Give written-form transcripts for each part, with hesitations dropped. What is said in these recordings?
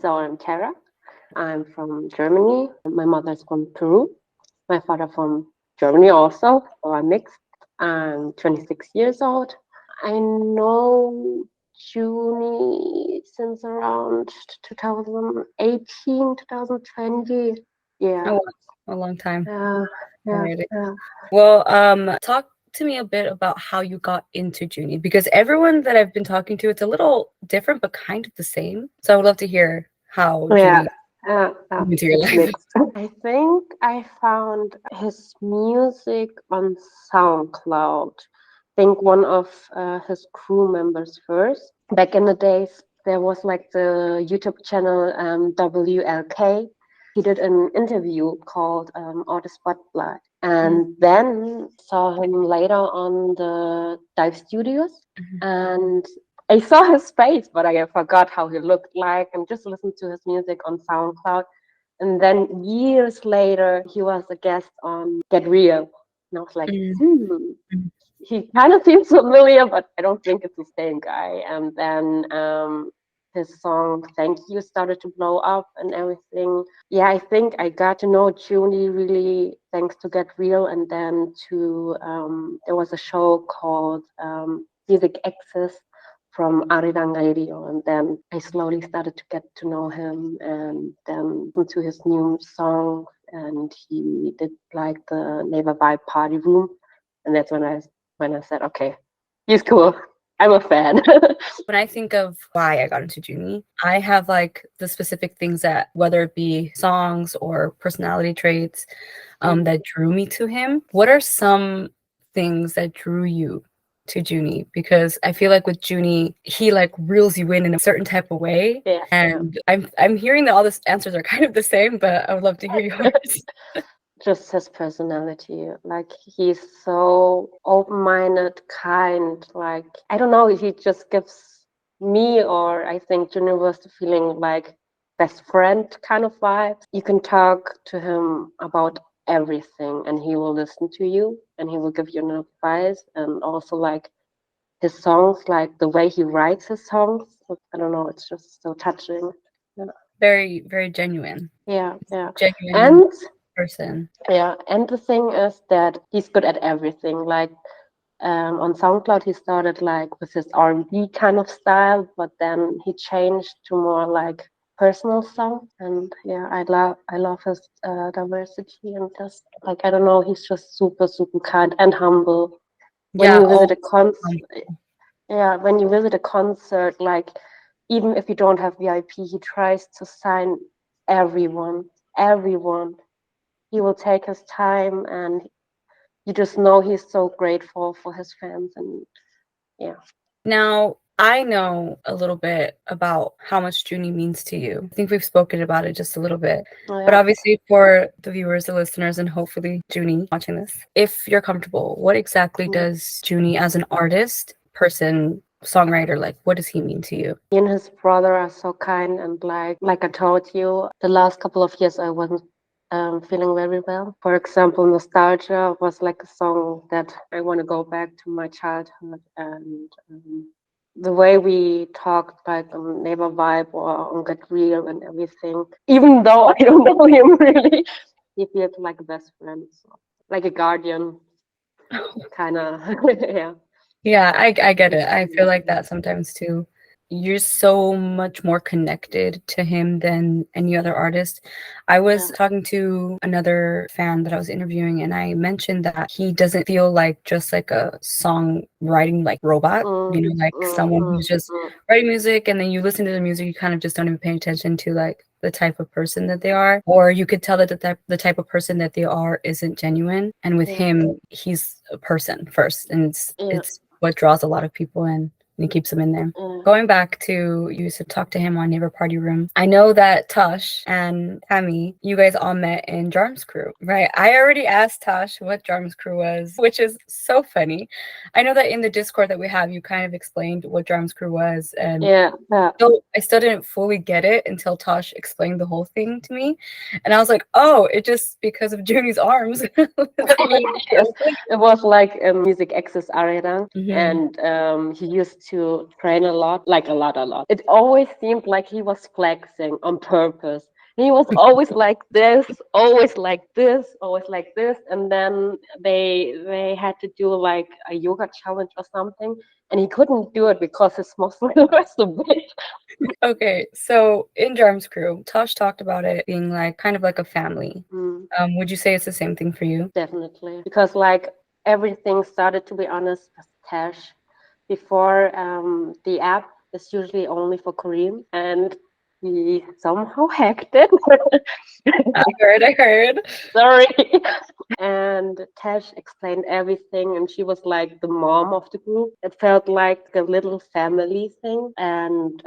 So I'm Tara. I'm from Germany. My mother is from Peru. My father from Germany also, so I'm mixed. I'm 26 years old. I know Junny since around 2018, 2020. Yeah, Oh, a long time yeah, yeah, already. yeah. Well, talk to me a bit about how you got into Junie, because everyone that I've been talking to, it's a little different, but kind of the same. So I would love to hear how Yeah, Junie yeah, came into your it's life. mixed. I think I found his music on SoundCloud. I think one of his crew members first. Back in the days, there was like the YouTube channel WLK. He did an interview called All the Spotlight. And then saw him later on the Dive Studios. Mhm. And I saw his face, but I forgot how he looked like and just listened to his music on SoundCloud. And then years later, he was a guest on Get Real. And I was like, Mm, mm, he kind of seems familiar, but I don't think it's the same guy. And then his song Thank You started to blow up and everything. Yeah, I think I got to know Junie really thanks to Get Real. And then there was a show called Music Access from Arirang Radio. And then I slowly started to get to know him and then into his new songs. And he did like the Never Vibe Party Room. And that's when I said, okay, he's cool. I'm a fan. When I think of why I got into Junie, I have like the specific things that, whether it be songs or personality traits, that drew me to him. What are some things that drew you to Junie? Because I feel like with Junie, he like reels you in a certain type of way. Yeah, yeah. And I'm hearing that all the answers are kind of the same, but I would love to hear yours. Just his personality. Like he's so open-minded, kind. Like I don't know, he just gives me or I think Junniverse the feeling like best friend kind of vibe. You can talk to him about everything and he will listen to you and he will give you an advice and also like his songs, like the way he writes his songs. I don't know, it's just so touching. Yeah, Very, very genuine. yeah, yeah. Genuine And person. yeah, and the thing is that he's good at everything. Like on SoundCloud, he started like with his R&B kind of style, but then he changed to more like personal songs. And yeah, I love his diversity and just like I don't know, he's just super super kind and humble. When Yeah, you visit oh, a yeah, when you visit a concert, like even if you don't have VIP, he tries to sign everyone, everyone. He will take his time and you just know he's so grateful for his fans and yeah. now, I know a little bit about how much Junie means to you. I think we've spoken about it just a little bit. But Yeah. obviously, for the viewers, the listeners, and hopefully Junie watching this, if you're comfortable, what exactly Mm. does Junie as an artist, person, songwriter, like, what does he mean to you? He and his brother are so kind and like I told you, the last couple of years I wasn't feeling very well. For example, Nostalgia was like a song that I want to go back to my childhood and the way we talked like on Neighbor Vibe or on Get Real and everything. Even though I don't know him really, he feels like a best friend, so, like a guardian, kind of. Yeah. Yeah, I get it. I feel like that sometimes too. You're so much more connected to him than any other artist. I was Yeah. talking to another fan that I was interviewing, and I mentioned that he doesn't feel like just like a songwriting like robot, Mm, like mm, someone mm, who's just mm. writing music, and then you listen to the music, you kind of just don't even pay attention to like the type of person that they are, or you could tell that the type of person that they are isn't genuine. And with Yeah. him, he's a person first, and Yeah. it's what draws a lot of people in and it keeps them in there. Yeah. Going back to you used to talk to him on Neighbor Party Room. I know that Tosh and Tammy, you guys all met in Jarm's crew, right? I already asked Tosh what Jarm's crew was, which is so funny. I know that in the Discord that we have, you kind of explained what Jarm's crew was, and Yeah. Yeah. so I still didn't fully get it until Tosh explained the whole thing to me. And I was like, oh, it just because of Junie's arms. Yes, it was like a music access arena, Mhm. and he used to train a lot, like a lot, a lot. It always seemed like he was flexing on purpose. He was always like this, always like this, always like this, and then they had to do like a yoga challenge or something, and he couldn't do it because his muscles were so big. Okay, so in Jarm's crew, Tosh talked about it being like kind of like a family. Mm, Would you say it's the same thing for you? definitely, because like everything started, to be honest, with Tash. Before the app is usually only for Korean, and we somehow hacked it. I heard. Sorry. And Tash explained everything, and she was like the mom of the group. It felt like a little family thing. And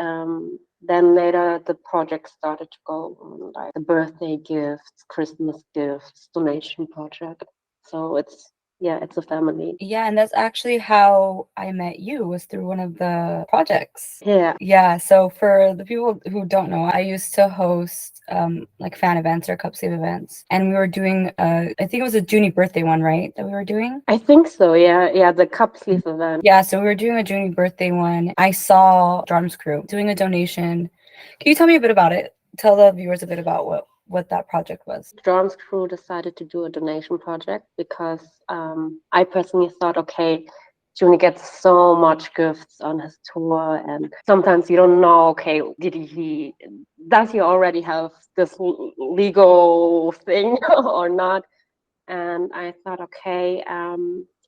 then later, the project started to go on, like the birthday gifts, Christmas gifts, donation project. So it's a family. Yeah, and that's actually how I met you, was through one of the projects. Yeah. Yeah, so for the people who don't know, I used to host like fan events or cup sleeve events, and we were doing I think it was a Junny birthday one, right? That we were doing. I think so. Yeah. Yeah. The cup sleeve event. Yeah, so we were doing a Junny birthday one. I saw Drums Crew doing a donation. Can you tell me a bit about it? Tell the viewers a bit about what that project was. John's crew decided to do a donation project because I personally thought, okay, Juni gets so much gifts on his tour, and sometimes you don't know, okay, does he already have this legal thing or not? And I thought, okay,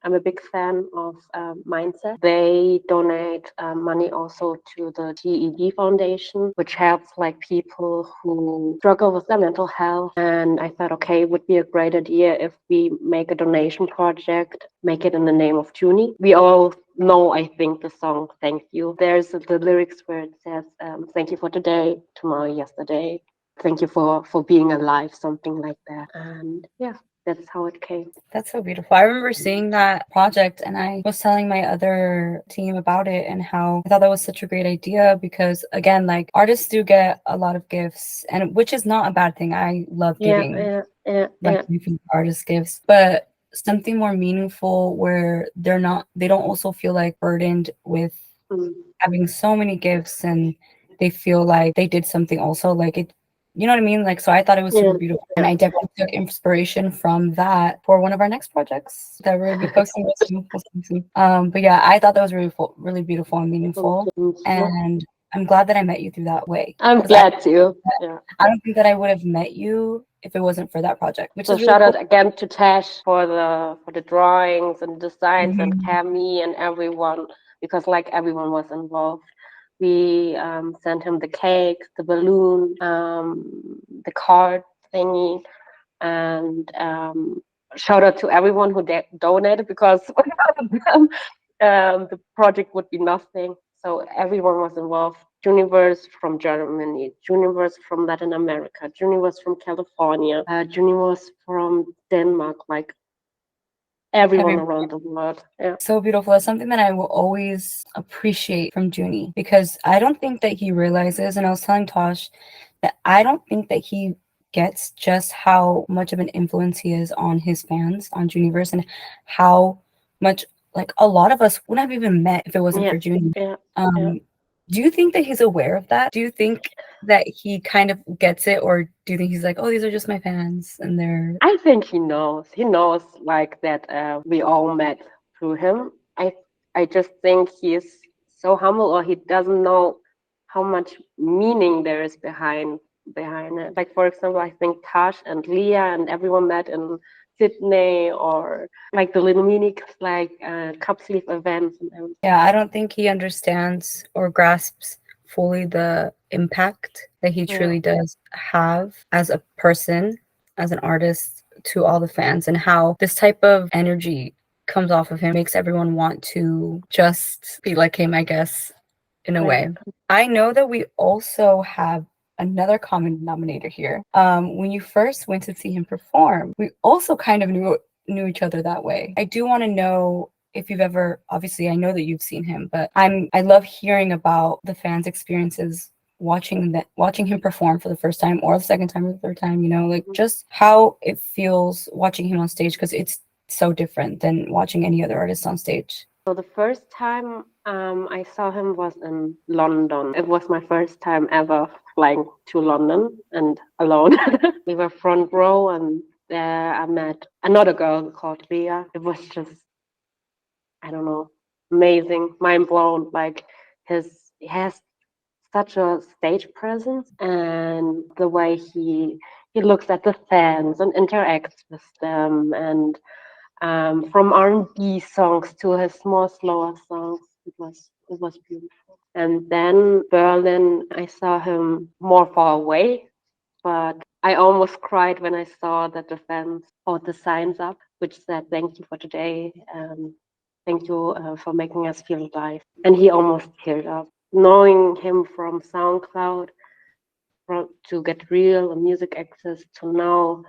I'm a big fan of Mindset. They donate money also to the TED Foundation, which helps like people who struggle with their mental health. And I thought, okay, it would be a great idea if we make a donation project, make it in the name of Junie. We all know, I think, the song "Thank You." There's the lyrics where it says, "Thank you for today, tomorrow, yesterday. Thank you for being alive," something like that. And yeah, that's how it came. That's so beautiful. I remember seeing that project and I was telling my other team about it and how I thought that was such a great idea because again, like artists do get a lot of gifts and which is not a bad thing. I love Yeah, giving like yeah. giving artist gifts, but something more meaningful where they don't also feel like burdened with Mm. having so many gifts and they feel like they did something also like it, you know what I mean? Like, so I thought it was Yeah, super beautiful. And yeah. I definitely took inspiration from that for one of our next projects that we'll be posting real soon. We'll see soon. But yeah, I thought that was really beautiful and meaningful. And I'm glad that I met you through that way. I'm 'Cause glad to. Yeah. I don't think that I would have met you if it wasn't for that project, which So is really shout cool. out again to Tash for the drawings and designs and Mhm. Cami and everyone, because like everyone was involved. We sent him the cake, the balloon, the card thingy, and shout out to everyone who donated, because without them, the project would be nothing. So everyone was involved. Junniverse from Germany, Junniverse from Latin America, Junniverse from California, Junniverse from Denmark, like everyone Every around the world. Yeah. so beautiful. That's something that I will always appreciate from Junie because I don't think that he realizes, and I was telling Tosh that I don't think that he gets just how much of an influence he is on his fans on Junniverse and how much like a lot of us wouldn't have even met if it wasn't Yeah, for Junie. yeah, yeah. Um, do you think that he's aware of that? Do you think that he kind of gets it, or do you think he's like, oh, these are just my fans and they're I think he knows. He knows like that we all met through him. I just think he is so humble, or he doesn't know how much meaning there is behind it. Like for example, I think Tash and Leah and everyone met in Sydney, or like the little mini like cup sleeve events and everything. Yeah, I don't think he understands or grasps fully the impact that he Yeah. truly does have as a person, as an artist, to all the fans, and how this type of energy comes off of him, makes everyone want to just be like him, I guess, in a Yeah. way. I know that we also have another common denominator here. When you first went to see him perform, we also kind of knew each other that way. I do want to know if you've ever, obviously I know that you've seen him, but I love hearing about the fans' experiences watching him perform for the first time or the second time or the third time, you know, like just how it feels watching him on stage because it's so different than watching any other artist on stage. So the first time I saw him was in London. It was my first time ever flying to London and alone. We were front row, and there I met another girl called Leah. It was just, I don't know, amazing, mind blown. Like he has such a stage presence, and the way he looks at the fans and interacts with them, and from R&B songs to his more slower songs. It was beautiful. And then Berlin, I saw him more far away, but I almost cried when I saw that the fans put the signs up, which said "Thank you for today," "Thank you for making us feel alive." And he almost teared up. Knowing him from SoundCloud, to Get Real, music access, to now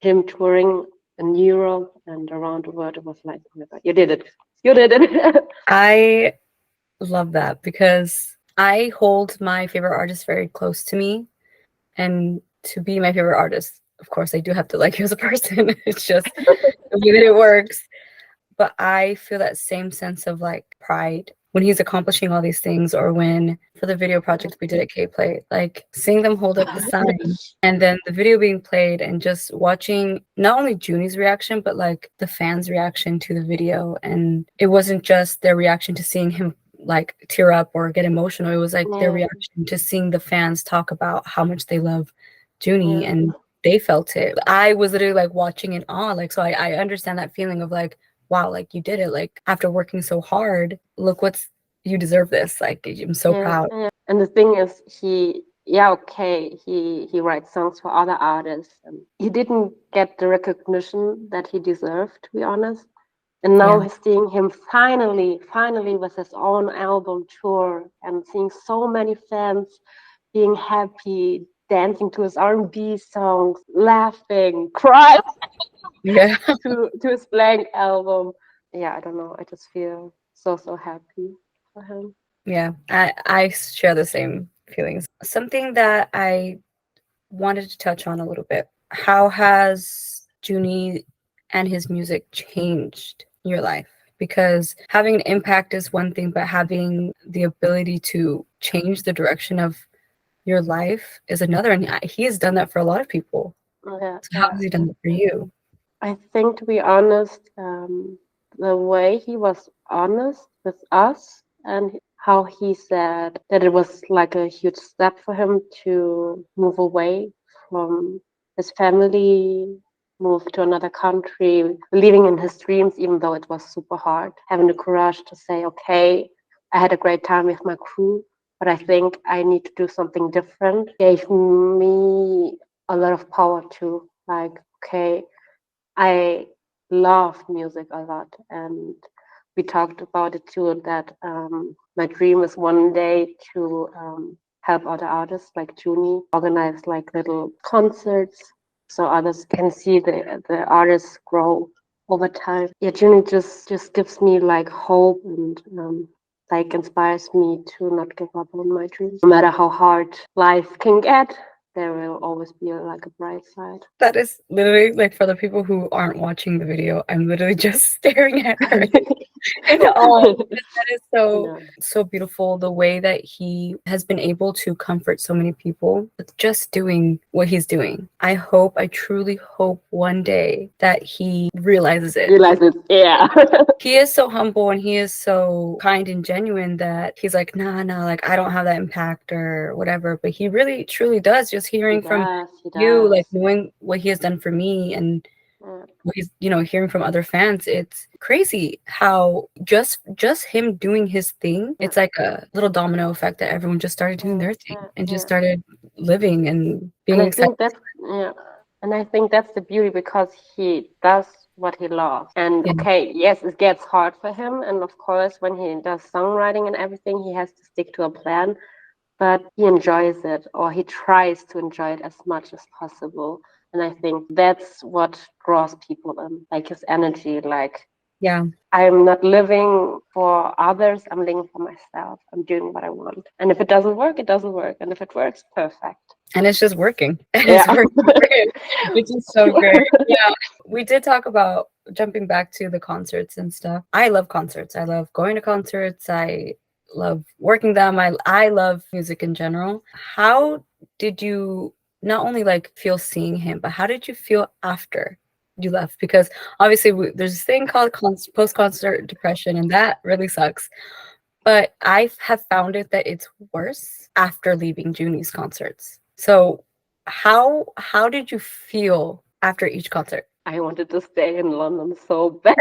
him touring in Europe and around the world, it was like, oh my God, you did it. You did it. I love that because I hold my favorite artist very close to me. And to be my favorite artist, of course, I do have to like you as a person. It's just the way that it works. But I feel that same sense of like pride when he's accomplishing all these things, or when for the video project we did at K-Play, like seeing them hold up the sign and then the video being played and just watching not only Junie's reaction, but like the fans' reaction to the video. And it wasn't just their reaction to seeing him like tear up or get emotional. It was like their Yeah, reaction to seeing the fans talk about how much they love Junie, yeah, and they felt it. I was literally like watching in awe. Like, so I understand that feeling of like, wow, like you did it. Like after working so hard, look what's you deserve this. Like I'm so yeah, proud. yeah. And the thing is, yeah, okay, he writes songs for other artists, and he didn't get the recognition that he deserved, to be honest. And Yeah. now seeing him finally with his own album tour, and seeing so many fans being happy, dancing to his R&B songs, laughing, crying Yeah. to his blank album. Yeah, I don't know. I just feel so happy for him. Yeah. I share the same feelings. Something that I wanted to touch on a little bit. How has Junie and his music changed your life? Because having an impact is one thing, but having the ability to change the direction of your life is another. And he has done that for a lot of people. Yeah, So how yeah. has he done that for you? I think, to be honest, the way he was honest with us, and how he said that it was like a huge step for him to move away from his family, move to another country, believing in his dreams, even though it was super hard, having the courage to say, okay, I had a great time with my crew, but I think I need to do something different, gave me a lot of power to, like, okay, I love music a lot, and we talked about it too. That my dream is one day to help other artists like Junie organize like little concerts, so others can see the artists grow over time. Yeah, Junie just gives me like hope, and like inspires me to not give up on my dreams, no matter how hard life can get. There will always be like a bright side. That is literally like for the people who aren't watching the video, I'm literally just staring at her in awe. That is so Yeah. so beautiful the way that he has been able to comfort so many people with just doing what he's doing. I truly hope one day that he realizes it. Realize it. Yeah. He is so humble and he is so kind and genuine that he's like, nah, like I don't have that impact or whatever. But he really truly does. Just He hearing from does. He you, does. like knowing what he has done for me and Yeah. what he's, hearing from other fans, it's crazy how just him doing his thing, Yeah. it's like a little domino effect that everyone just started doing Yeah. their thing Yeah. and just Yeah. started living and And being I excited. think that's, yeah. And I think that's the beauty, because he does what he loves. And Yeah. okay, yes, it gets hard for him. And of course, when he does songwriting and everything, he has to stick to a plan. But he enjoys it, or he tries to enjoy it as much as possible. And I think that's what draws people in, like his energy, like Yeah. I'm not living for others. I'm living for myself. I'm doing what I want. And if it doesn't work, it doesn't work. And if it works, perfect. And it's just working. And Yeah. it's working for him, which is so great. Yeah. We did talk about jumping back to the concerts and stuff. I love concerts. I love going to concerts. I love working them. I love music in general. How did you not only like feel seeing him, but how did you feel after you left? Because obviously there's this thing called post-concert depression, and that really sucks. But I have found it that it's worse after leaving Junny's concerts. So how did you feel after each concert? I wanted to stay in London so bad.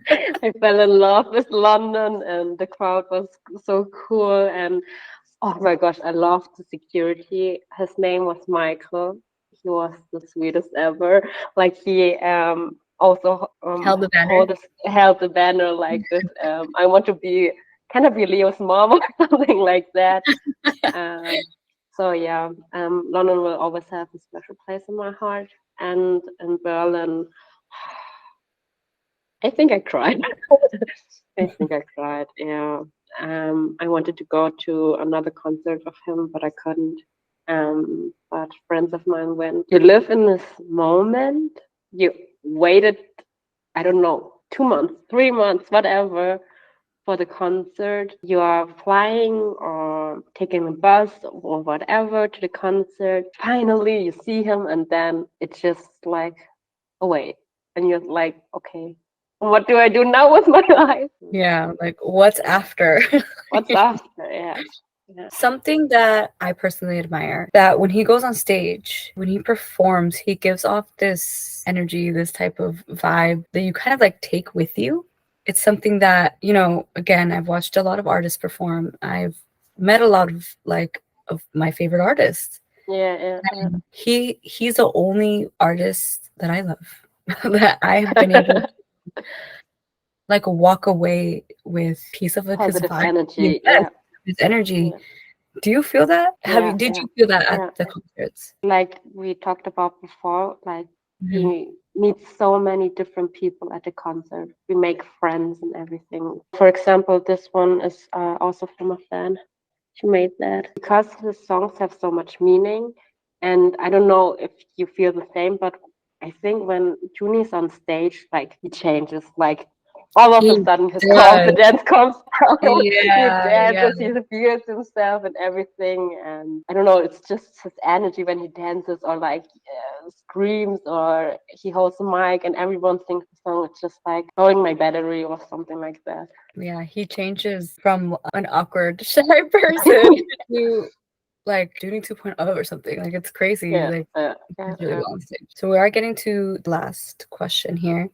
I fell in love with London, and the crowd was so cool. And oh my gosh, I loved the security. His name was Michael. He was the sweetest ever. Like he also Held the banner? held the banner like this. I want to be kind of be Leo's mom or something like that. Um, so yeah, London will always have a special place in my heart. And in Berlin, I think I cried. I think I cried. Yeah. I wanted to go to another concert of him, but I couldn't. But friends of mine went. You live in this moment. You waited, I don't know, 2 months, 3 months, whatever, for the concert. You are flying or taking a bus or whatever to the concert. Finally, you see him, and then it's just like, oh wait, and you're like, okay, what do I do now with my life? Yeah, like what's after? What's after? Yeah. Yeah. Something that I personally admire, that when he goes on stage, when he performs, he gives off this energy, this type of vibe that you kind of like take with you. It's something that, again, I've watched a lot of artists perform. I've met a lot of my favorite artists. Yeah, yeah, yeah. And he's the only artist that I love that I've been able to like walk away with piece of like his Positive vibe. energy. Yes, Yeah, his energy. yeah, Do you feel that? yeah, Did yeah, you feel that at yeah. the concerts? Like we talked about before, like Mhm. we meet so many different people at the concert. We make friends and everything. For example, this one is also from a fan. She made that because his songs have so much meaning. And I don't know if you feel the same, but I think when Juni's on stage, like he changes. Like all of a He sudden, his does. confidence comes out. He Yeah, yeah. dances, he feels himself and everything. And I don't know, it's just his energy when he dances or like screams or he holds the mic and everyone sings the song. It's just like blowing my battery or something like that. Yeah, he changes from an awkward, shy person to like Junie 2.0 or something. Like it's crazy. Yeah, Like yeah, he's really yeah. well on stage. So we are getting to the last question here.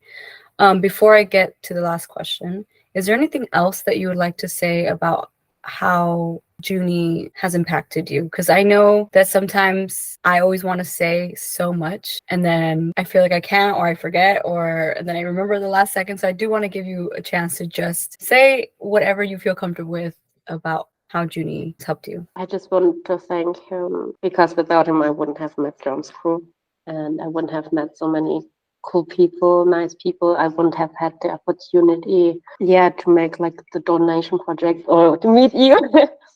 Before I get to the last question, is there anything else that you would like to say about how Junie has impacted you? Because I know that sometimes I always want to say so much and then I feel like I can't or I forget and then I remember the last second. So I do want to give you a chance to just say whatever you feel comfortable with about how Junie has helped you. I just want to thank him because without him, I wouldn't have met John's crew and I wouldn't have met so many cool people, nice people. I wouldn't have had the opportunity, yeah, to make like the donation project or to meet you.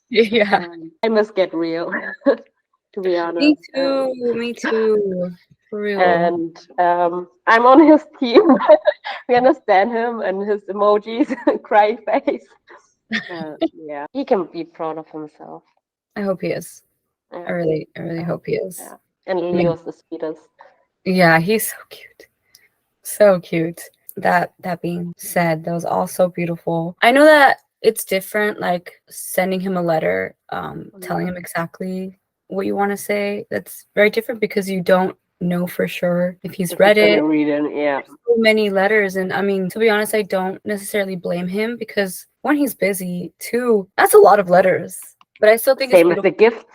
Yeah. I must get real, to be Me honest. too. Me too. For real. And I'm on his team. We understand him and his emojis, cry face. Yeah, he can be proud of himself. I hope he is. Yeah, I really hope he is. yeah. And Like, Leo's the sweetest. yeah, he's so cute. So cute. That being said, that was all so beautiful. I know that it's different, like sending him a letter, telling him exactly what you want to say. That's very different because you don't know for sure if he's If he's read gonna it. read it, yeah. So many letters, and I mean, to be honest, I don't necessarily blame him because one, he's busy. Two, that's a lot of letters. But I still think it's Same with beautiful. the gifts.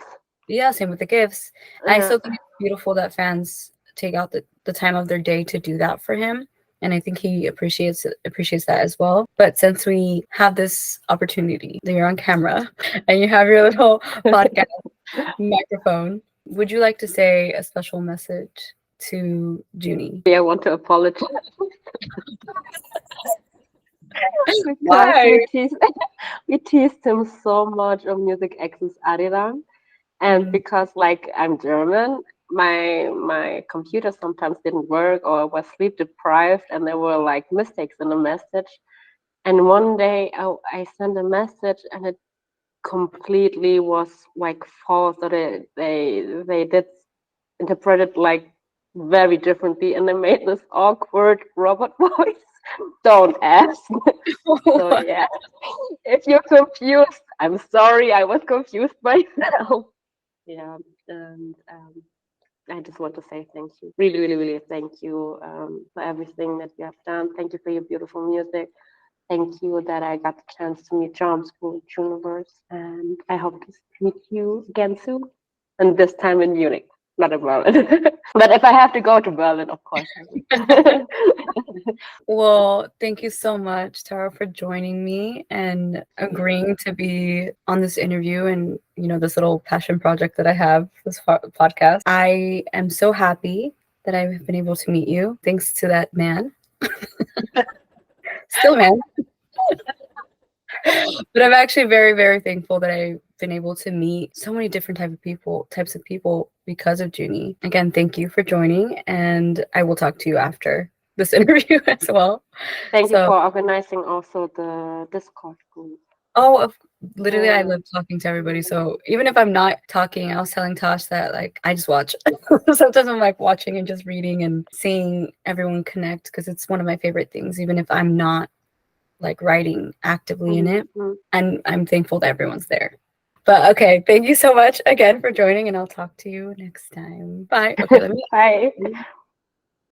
Yeah, same with the gifts. I Yeah. still think it's beautiful that fans take out the time of their day to do that for him. And I think he appreciates that as well. But since we have this opportunity that you're on camera and you have your little podcast microphone, would you like to say a special message to Junie? I want to apologize. because Why? we teased him so much on Music X's Adilan. And Mm. because like I'm German, my computer sometimes didn't work or was sleep deprived, and there were like mistakes in the message. And one day I sent a message and it completely was like false, or they did interpret it like very differently, and they made this awkward robot voice. Don't ask. So yeah, if you're confused, I'm sorry, I was confused myself. Yeah, and I just want to say thank you. Really, really, really thank you for everything that you have done. Thank you for your beautiful music. Thank you that I got the chance to meet John School Junniverse. And I hope to meet you again soon. And this time in Munich, not in Berlin. But if I have to go to Berlin, of course I will. Well, thank you so much, Tara, for joining me and agreeing to be on this interview and, this little passion project that I have, this podcast. I am so happy that I've been able to meet you thanks to that man. Still a man. But I'm actually very, very thankful that I've been able to meet so many different types of people because of Junie. Again, thank you for joining, and I will talk to you after this interview as well. Thank you So, for organizing also the Discord group. oh, literally, I Yeah. love talking to everybody. So even if I'm not talking, I was telling Tosh that like I just watch. Sometimes I'm like watching and just reading and seeing everyone connect because it's one of my favorite things, even if I'm not like writing actively in it. Mm-hmm. And I'm thankful that everyone's there. But okay, thank you so much again for joining, and I'll talk to you next time. Bye. Okay, let me Bye.